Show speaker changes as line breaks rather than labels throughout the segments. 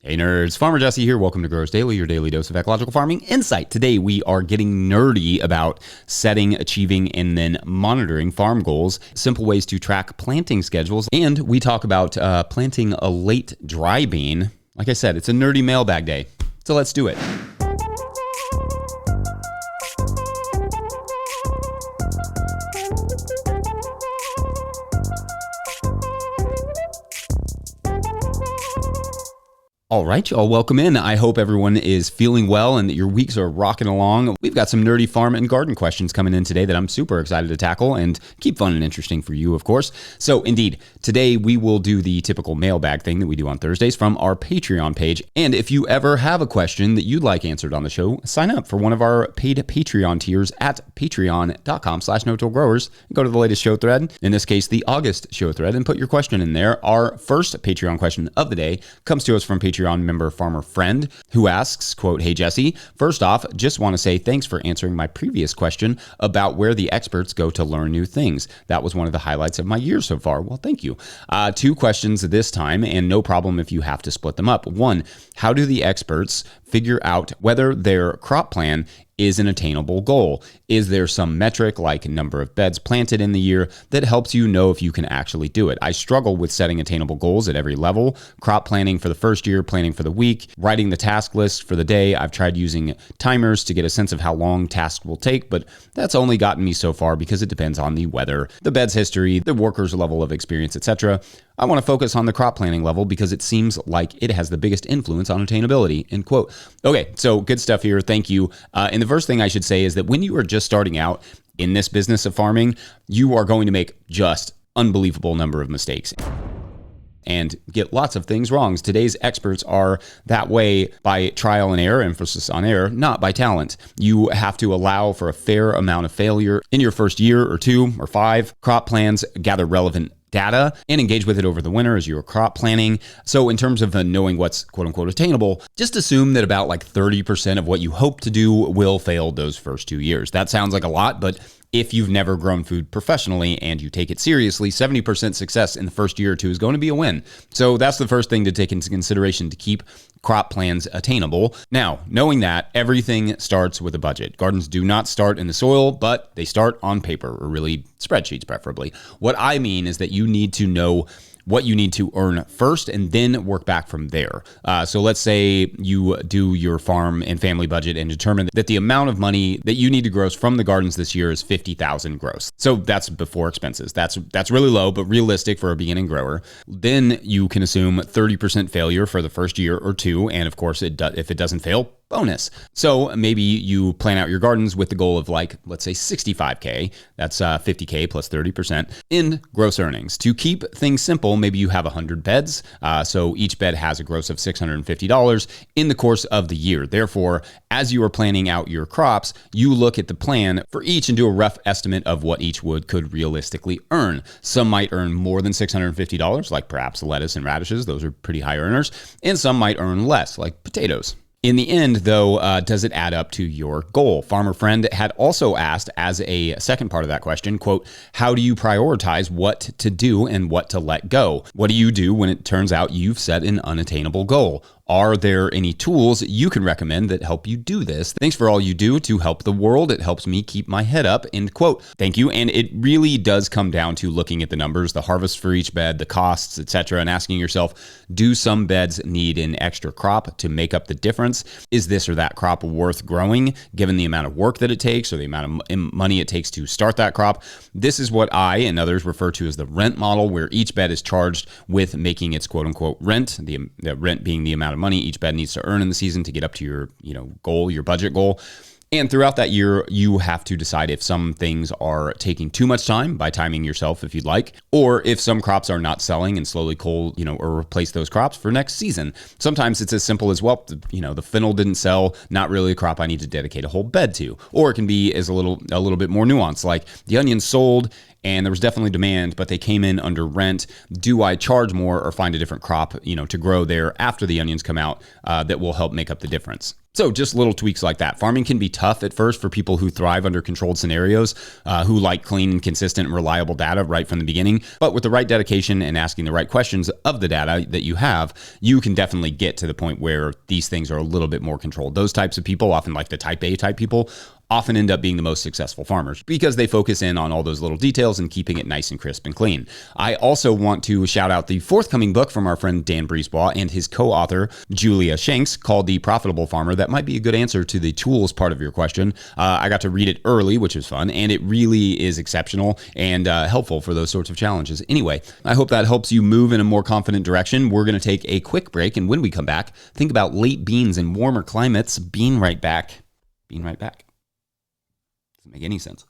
Hey nerds, Farmer Jesse here. Welcome to Growers Daily, your daily dose of ecological farming insight. Today we are getting nerdy about setting, achieving, and then monitoring farm goals, simple ways to track planting schedules, and we talk about planting a late dry bean. Like I said, it's a nerdy mailbag day, so let's do it. All right, y'all, welcome in. I hope everyone is feeling well and that your weeks are rocking along. We've got some nerdy farm and garden questions coming in today that I'm super excited to tackle and keep fun and interesting for you, of course. So indeed, today we will do the typical mailbag thing that we do on Thursdays from our Patreon page. And if you ever have a question that you'd like answered on the show, sign up for one of our paid Patreon tiers at patreon.com/no-till-growers. Go to the latest show thread, in this case, the August show thread, and put your question in there. Our first Patreon question of the day comes to us from Patreon member Farmer Friend, who asks, quote, "Hey Jesse, first off, just want to say thanks for answering my previous question about where the experts go to learn new things. That was one of the highlights of my year so far." Well, thank you. Two questions this time, and no problem if you have to split them up. One, how do the experts figure out whether their crop plan is an attainable goal? Is there some metric like number of beds planted in the year that helps you know if you can actually do it? I struggle with setting attainable goals at every level. Crop planning for the first year, planning for the week, writing the task list for the day. I've tried using timers to get a sense of how long tasks will take, but that's only gotten me so far because it depends on the weather, the bed's history, the worker's level of experience, etc. I want to focus on the crop planning level because it seems like it has the biggest influence on attainability, end quote. Okay, so good stuff here. Thank you. And the first thing I should say is that when you are just starting out in this business of farming, you are going to make just unbelievable number of mistakes and get lots of things wrong. Today's experts are that way by trial and error, emphasis on error, not by talent. You have to allow for a fair amount of failure in your first year or two or five. Crop plans gather relevant data and engage with it over the winter as you're crop planning. So in terms of knowing what's quote unquote attainable, just assume that about like 30% of what you hope to do will fail those first 2 years. That sounds like a lot, but if you've never grown food professionally and you take it seriously, 70% success in the first year or two is going to be a win. So that's the first thing to take into consideration to keep crop plans attainable. Now, knowing that, everything starts with a budget. Gardens do not start in the soil, but they start on paper, or really spreadsheets preferably. What I mean is that you need to know what you need to earn first and then work back from there. So let's say you do your farm and family budget and determine that the amount of money that you need to gross from the gardens this year is $50,000 gross. So that's before expenses. That's really low, but realistic for a beginning grower. Then you can assume 30% failure for the first year or two. And of course, if it doesn't fail, bonus. So maybe you plan out your gardens with the goal of like, let's say 65K, that's 50K plus 30% in gross earnings. To keep things simple, maybe you have 100 beds. So each bed has a gross of $650 in the course of the year. Therefore, as you are planning out your crops, you look at the plan for each and do a rough estimate of what each wood could realistically earn. Some might earn more than $650, like perhaps lettuce and radishes. Those are pretty high earners. And some might earn less, like potatoes. In the end, though, does it add up to your goal? Farmer Friend had also asked, as a second part of that question, quote, how do you prioritize what to do and what to let go? What do you do when it turns out you've set an unattainable goal? Are there any tools you can recommend that help you do this? Thanks for all you do to help the world. It helps me keep my head up, end quote. Thank you. And it really does come down to looking at the numbers, the harvest for each bed, the costs, etc., and asking yourself, do some beds need an extra crop to make up the difference? Is this or that crop worth growing given the amount of work that it takes or the amount of money it takes to start that crop? This is what I and others refer to as the rent model, where each bed is charged with making its quote unquote rent, the rent being the amount of money each bed needs to earn in the season to get up to your, goal, your budget goal. And throughout that year, you have to decide if some things are taking too much time by timing yourself if you'd like, or if some crops are not selling and slowly cull, or replace those crops for next season. Sometimes it's as simple as, well, the fennel didn't sell, not really a crop I need to dedicate a whole bed to. Or it can be as a little bit more nuanced, like the onions sold and there was definitely demand, but they came in under rent. Do I charge more or find a different crop, to grow there after the onions come out that will help make up the difference? So just little tweaks like that. Farming can be tough at first for people who thrive under controlled scenarios, who like clean, consistent, and reliable data right from the beginning. But with the right dedication and asking the right questions of the data that you have, you can definitely get to the point where these things are a little bit more controlled. Those types of people, often like the type A type people, often end up being the most successful farmers because they focus in on all those little details and keeping it nice and crisp and clean. I also want to shout out the forthcoming book from our friend Dan Brisebois and his co-author, Julia Shanks, called The Profitable Farmer. That might be a good answer to the tools part of your question. I got to read it early, which is fun, and it really is exceptional and helpful for those sorts of challenges. Anyway, I hope that helps you move in a more confident direction. We're going to take a quick break, and when we come back, think about late beans in warmer climates. Being right back. Being right back. Make any sense.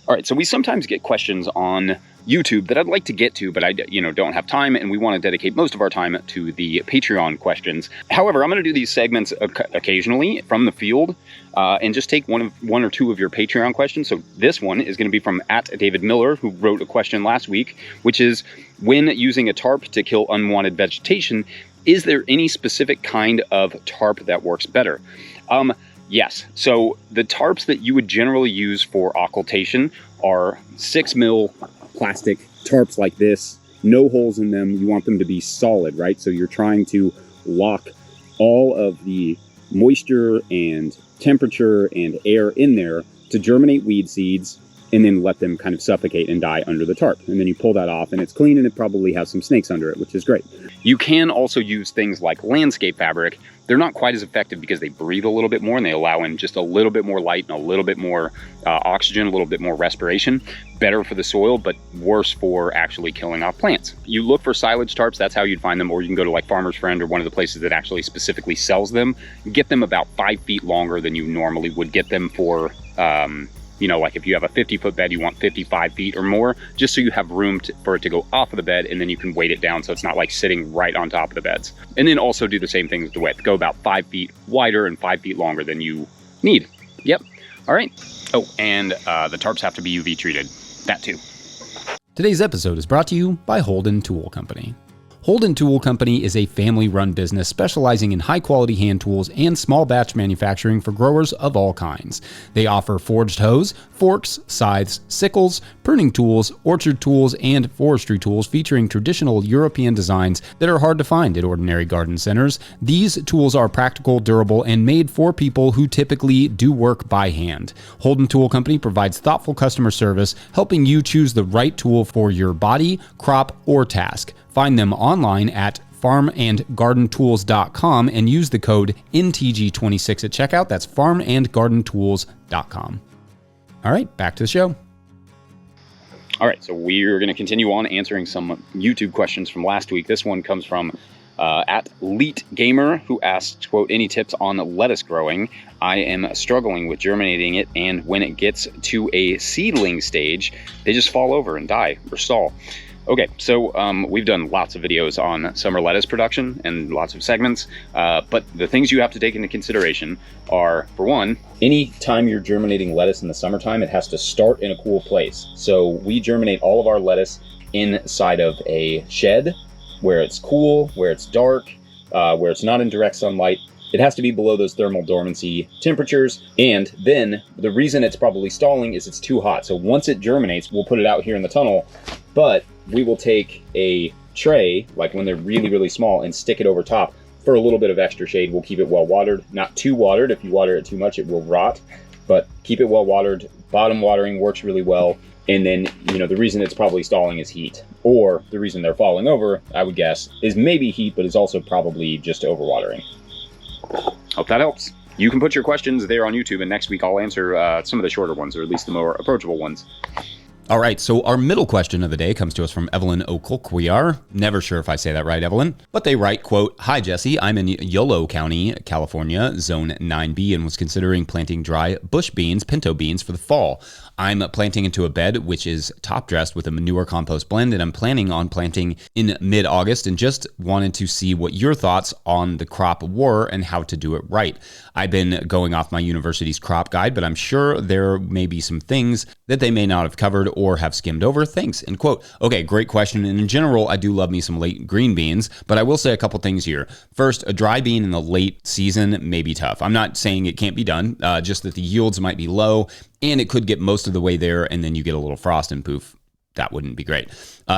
All right, so we sometimes get questions on YouTube that I'd like to get to, but I don't have time, and we want to dedicate most of our time to the Patreon questions. However, I'm going to do these segments occasionally from the field and just take one or two of your Patreon questions. So this one is going to be from @DavidMiller, who wrote a question last week, which is, when using a tarp to kill unwanted vegetation, is there any specific kind of tarp that works better? Yes. So the tarps that you would generally use for occultation are 6 mil plastic tarps like this, no holes in them. You want them to be solid, right? So you're trying to lock all of the moisture and temperature and air in there to germinate weed seeds and then let them kind of suffocate and die under the tarp. And then you pull that off and it's clean, and it probably has some snakes under it, which is great. You can also use things like landscape fabric. They're not quite as effective because they breathe a little bit more and they allow in just a little bit more light and a little bit more oxygen, a little bit more respiration. Better for the soil, but worse for actually killing off plants. You look for silage tarps, that's how you'd find them, or you can go to like Farmer's Friend or one of the places that actually specifically sells them. Get them about 5 feet longer than you normally would get them for, like if you have a 50-foot bed, you want 55 feet or more, just so you have room for it to go off of the bed, and then you can weight it down so it's not like sitting right on top of the beds. And then also do the same thing with the width. Go about 5 feet wider and 5 feet longer than you need. Yep. All right. Oh, and the tarps have to be UV treated. That too. Today's episode is brought to you by Holden Tool Company. Holden Tool Company is a family-run business specializing in high-quality hand tools and small batch manufacturing for growers of all kinds. They offer forged hoes, forks, scythes, sickles, pruning tools, orchard tools, and forestry tools featuring traditional European designs that are hard to find at ordinary garden centers. These tools are practical, durable, and made for people who typically do work by hand. Holden Tool Company provides thoughtful customer service, helping you choose the right tool for your body, crop, or task. Find them online at farmandgardentools.com and use the code NTG26 at checkout. That's farmandgardentools.com. All right, back to the show. All right, so we're going to continue on answering some YouTube questions from last week. This one comes from @LeetGamer, who asks, quote, any tips on lettuce growing? I am struggling with germinating it, and when it gets to a seedling stage, they just fall over and die or stall. Okay, so we've done lots of videos on summer lettuce production and lots of segments, but the things you have to take into consideration are, for one, any time you're germinating lettuce in the summertime, it has to start in a cool place. So we germinate all of our lettuce inside of a shed where it's cool, where it's dark, where it's not in direct sunlight. It has to be below those thermal dormancy temperatures. And then the reason it's probably stalling is it's too hot. So once it germinates, we'll put it out here in the tunnel, but we will take a tray, like when they're really, really small, and stick it over top for a little bit of extra shade. We'll keep it well watered, not too watered. If you water it too much, it will rot, but keep it well watered. Bottom watering works really well. And then, the reason it's probably stalling is heat, or the reason they're falling over, I would guess, is maybe heat, but is also probably just overwatering. Hope that helps. You can put your questions there on YouTube, and next week I'll answer some of the shorter ones, or at least the more approachable ones. All right, so our middle question of the day comes to us from Evelyn Okolquiar. Never sure if I say that right, Evelyn. But they write, quote, hi, Jesse. I'm in Yolo County, California, Zone 9B, and was considering planting dry bush beans, pinto beans, for the fall. I'm planting into a bed, which is top dressed with a manure compost blend, and I'm planning on planting in mid-August, and just wanted to see what your thoughts on the crop were and how to do it right. I've been going off my university's crop guide, but I'm sure there may be some things that they may not have covered or have skimmed over. Thanks, end quote. Okay, great question. And in general, I do love me some late green beans, but I will say a couple things here. First, a dry bean in the late season may be tough. I'm not saying it can't be done, just that the yields might be low and it could get most of the way there, and then you get a little frost and poof. That wouldn't be great.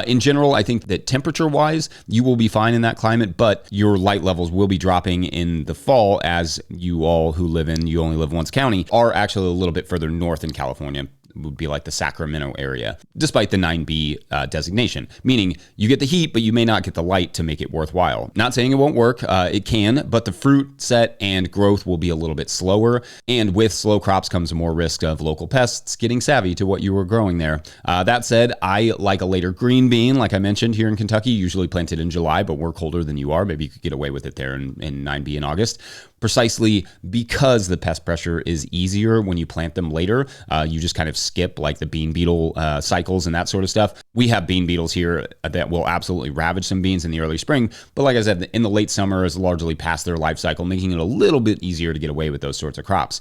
In general, I think that temperature-wise, you will be fine in that climate, but your light levels will be dropping in the fall, as you all who live in You Only Live Once County are actually a little bit further north in California. Would be like the Sacramento area, despite the 9B designation, meaning you get the heat, but you may not get the light to make it worthwhile. Not saying it won't work, it can, but the fruit set and growth will be a little bit slower. And with slow crops comes more risk of local pests getting savvy to what you were growing there. That said, I like a later green bean, like I mentioned here in Kentucky, usually planted in July, but we're colder than you are. Maybe you could get away with it there in 9B in August. Precisely because the pest pressure is easier when you plant them later. You just kind of skip like the bean beetle cycles and that sort of stuff. We have bean beetles here that will absolutely ravage some beans in the early spring. But like I said, in the late summer is largely past their life cycle, making it a little bit easier to get away with those sorts of crops.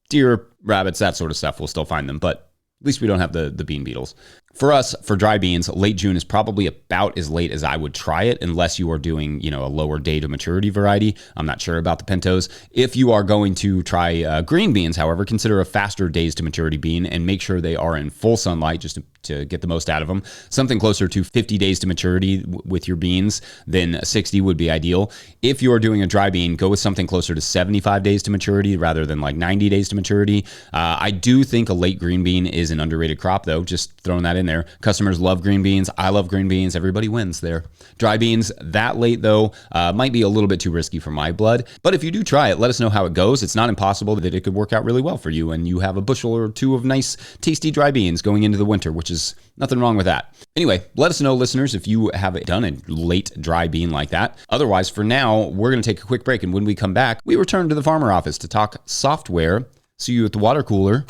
Deer, rabbits, that sort of stuff, we'll still find them, but at least we don't have the bean beetles. For us, for dry beans, late June is probably about as late as I would try it, unless you are doing, a lower day to maturity variety. I'm not sure about the pintos. If you are going to try green beans, however, consider a faster days to maturity bean and make sure they are in full sunlight just to get the most out of them. Something closer to 50 days to maturity with your beans than 60 would be ideal. If you are doing a dry bean, go with something closer to 75 days to maturity rather than like 90 days to maturity. I do think a late green bean is an underrated crop, though, just throwing that in there. Customers love green beans. I love green beans. Everybody wins there. Dry beans that late, though, might be a little bit too risky for my blood. But if you do try it, let us know how it goes. It's not impossible that it could work out really well for you, and you have a bushel or two of nice, tasty dry beans going into the winter, which is nothing wrong with that. Anyway, let us know, listeners, if you have done a late dry bean like that. Otherwise, for now, we're going to take a quick break, and when we come back, we return to the farmer office to talk software. See you at the water cooler.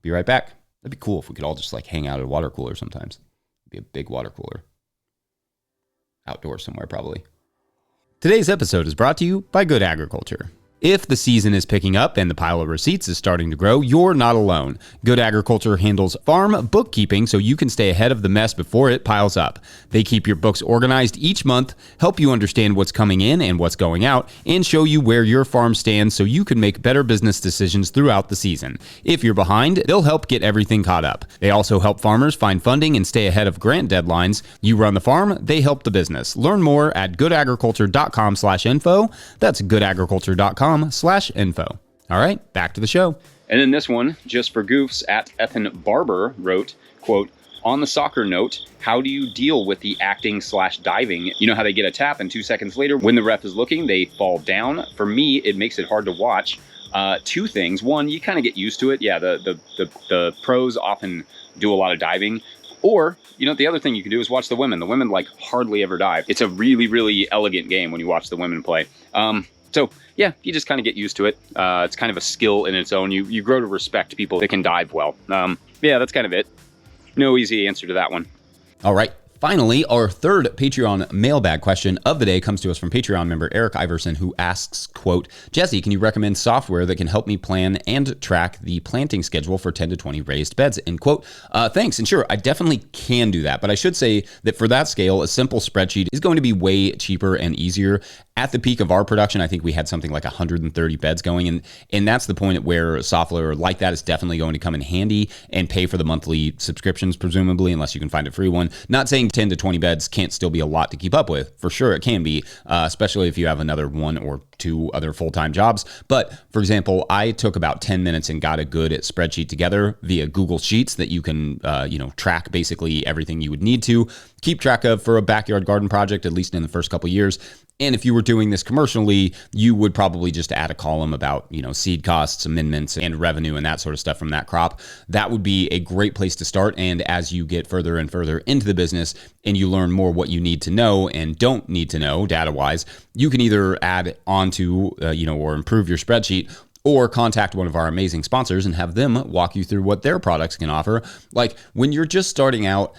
Be right back. That'd be cool if we could all just hang out at a water cooler sometimes. It'd be a big water cooler. Outdoors somewhere, probably. Today's episode is brought to you by Good Agriculture. If the season is picking up and the pile of receipts is starting to grow, you're not alone. Good Agriculture handles farm bookkeeping so you can stay ahead of the mess before it piles up. They keep your books organized each month, help you understand what's coming in and what's going out, and show you where your farm stands so you can make better business decisions throughout the season. If you're behind, they'll help get everything caught up. They also help farmers find funding and stay ahead of grant deadlines. You run the farm, they help the business. Learn more at goodagriculture.com/info. That's goodagriculture.com/info. All right, back to the show. And then this one, just for goofs, at Ethan Barber wrote, quote, on the soccer note, how do you deal with the acting/diving? You know how they get a tap and 2 seconds later, when the ref is looking, they fall down? For me, it makes it hard to watch. Two things. One, you kind of get used to it. Yeah, the pros often do a lot of diving. Or, the other thing you can do is watch the women. The women hardly ever dive. It's a really, really elegant game when you watch the women play. So yeah, you just kind of get used to it. It's kind of a skill in its own. You grow to respect people that can dive well. Yeah, that's kind of it. No easy answer to that one. All right. Finally, our third Patreon mailbag question of the day comes to us from Patreon member Eric Iverson, who asks, quote, Jesse, can you recommend software that can help me plan and track the planting schedule for 10 to 20 raised beds, end quote. Thanks. And sure, I definitely can do that. But I should say that for that scale, a simple spreadsheet is going to be way cheaper and easier. At the peak of our production, I think we had something like 130 beds going. And that's the point at where software like that is definitely going to come in handy and pay for the monthly subscriptions, presumably, unless you can find a free one. Not saying 10 to 20 beds can't still be a lot to keep up with. For sure, it can be, especially if you have another one or two other full-time jobs. But for example, I took about 10 minutes and got a good spreadsheet together via Google Sheets that you can, track basically everything you would need to keep track of for a backyard garden project, at least in the first couple of years. And if you were doing this commercially, you would probably just add a column about, seed costs, amendments, and revenue and that sort of stuff from that crop. That would be a great place to start. And as you get further and further into the business and you learn more what you need to know and don't need to know data-wise, you can either add onto, or improve your spreadsheet, Or contact one of our amazing sponsors and have them walk you through what their products can offer. Like when you're just starting out,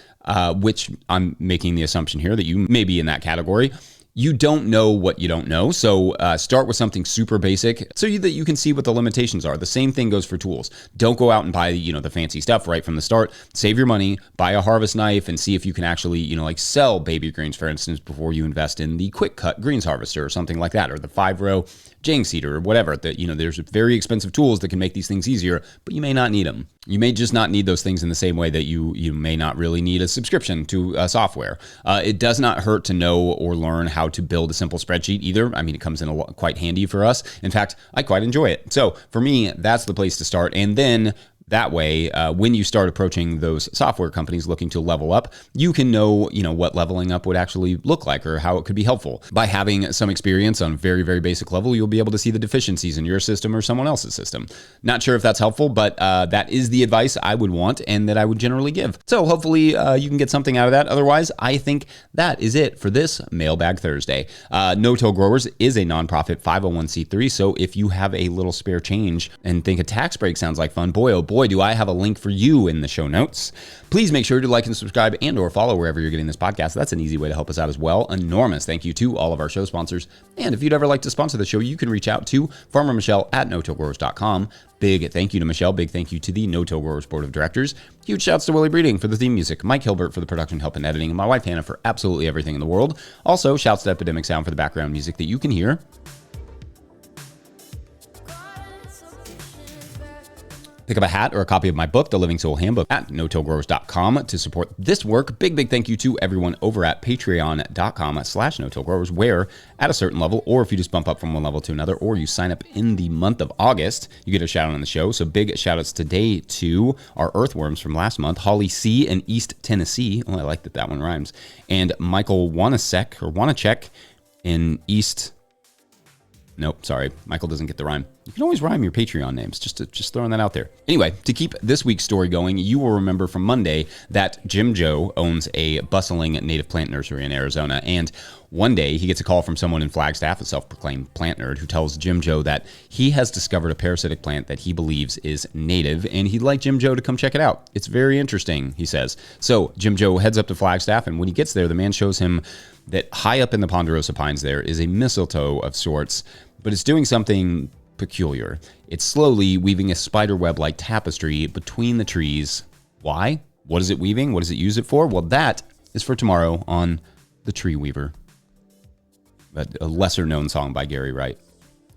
which I'm making the assumption here that you may be in that category, you don't know what you don't know. So start with something super basic so that you can see what the limitations are. The same thing goes for tools. Don't go out and buy, the fancy stuff right from the start. Save your money, buy a harvest knife, and see if you can actually, like sell baby greens, for instance, before you invest in the quick cut greens harvester or something like that, or the 5-row Jang seeder or whatever. That there's very expensive tools that can make these things easier, but you may not need them. You may just not need those things in the same way that you may not really need a subscription to software. It does not hurt to know or learn how to build a simple spreadsheet either. I mean, it comes in quite handy for us. In fact, I quite enjoy it. So for me, that's the place to start. And then that way, when you start approaching those software companies looking to level up, you can know, what leveling up would actually look like or how it could be helpful. By having some experience on very, very basic level, you'll be able to see the deficiencies in your system or someone else's system. Not sure if that's helpful, but that is the advice I would want and that I would generally give. So hopefully you can get something out of that. Otherwise, I think that is it for this Mailbag Thursday. No-Till Growers is a nonprofit 501c3. So if you have a little spare change and think a tax break sounds like fun, boy, oh boy, do I have a link for you in the show notes. Please make sure to like and subscribe and or follow wherever you're getting this podcast. That's an easy way to help us out as well. Enormous thank you to all of our show sponsors. And if you'd ever like to sponsor the show, you can reach out to Farmer Michelle at no-tillgrowers.com. Big thank you to Michelle. Big thank you to the No-Till Growers Board of Directors. Huge shouts to Willie Breeding for the theme music, Mike Hilbert for the production help and editing, and my wife Hannah for absolutely everything in the world. Also, shouts to Epidemic Sound for the background music that you can hear. Pick up a hat or a copy of my book, The Living Soul Handbook, at no-tillgrowers.com to support this work. Big thank you to everyone over at patreon.com/no-tillgrowers, where at a certain level, or if you just bump up from one level to another, or you sign up in the month of August, you get a shout out on the show. So big shout outs today to our earthworms from last month, Holly C. in East Tennessee. Oh, I like that one rhymes. And Michael Wanacek in East... Nope, sorry. Michael doesn't get the rhyme. You can always rhyme your Patreon names, just throwing that out there. Anyway, to keep this week's story going, you will remember from Monday that Jim Joe owns a bustling native plant nursery in Arizona. And one day he gets a call from someone in Flagstaff, a self-proclaimed plant nerd, who tells Jim Joe that he has discovered a parasitic plant that he believes is native, and he'd like Jim Joe to come check it out. It's very interesting, he says. So Jim Joe heads up to Flagstaff, and when he gets there, the man shows him that high up in the ponderosa pines there is a mistletoe of sorts, but it's doing something peculiar. It's slowly weaving a spider web-like tapestry between the trees. Why? What is it weaving? What does it use it for? Well, that is for tomorrow on The Tree Weaver. A lesser-known song by Gary Wright.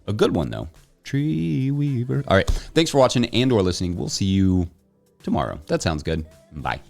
A good one, though. Tree Weaver. All right. Thanks for watching and or listening. We'll see you tomorrow. That sounds good. Bye.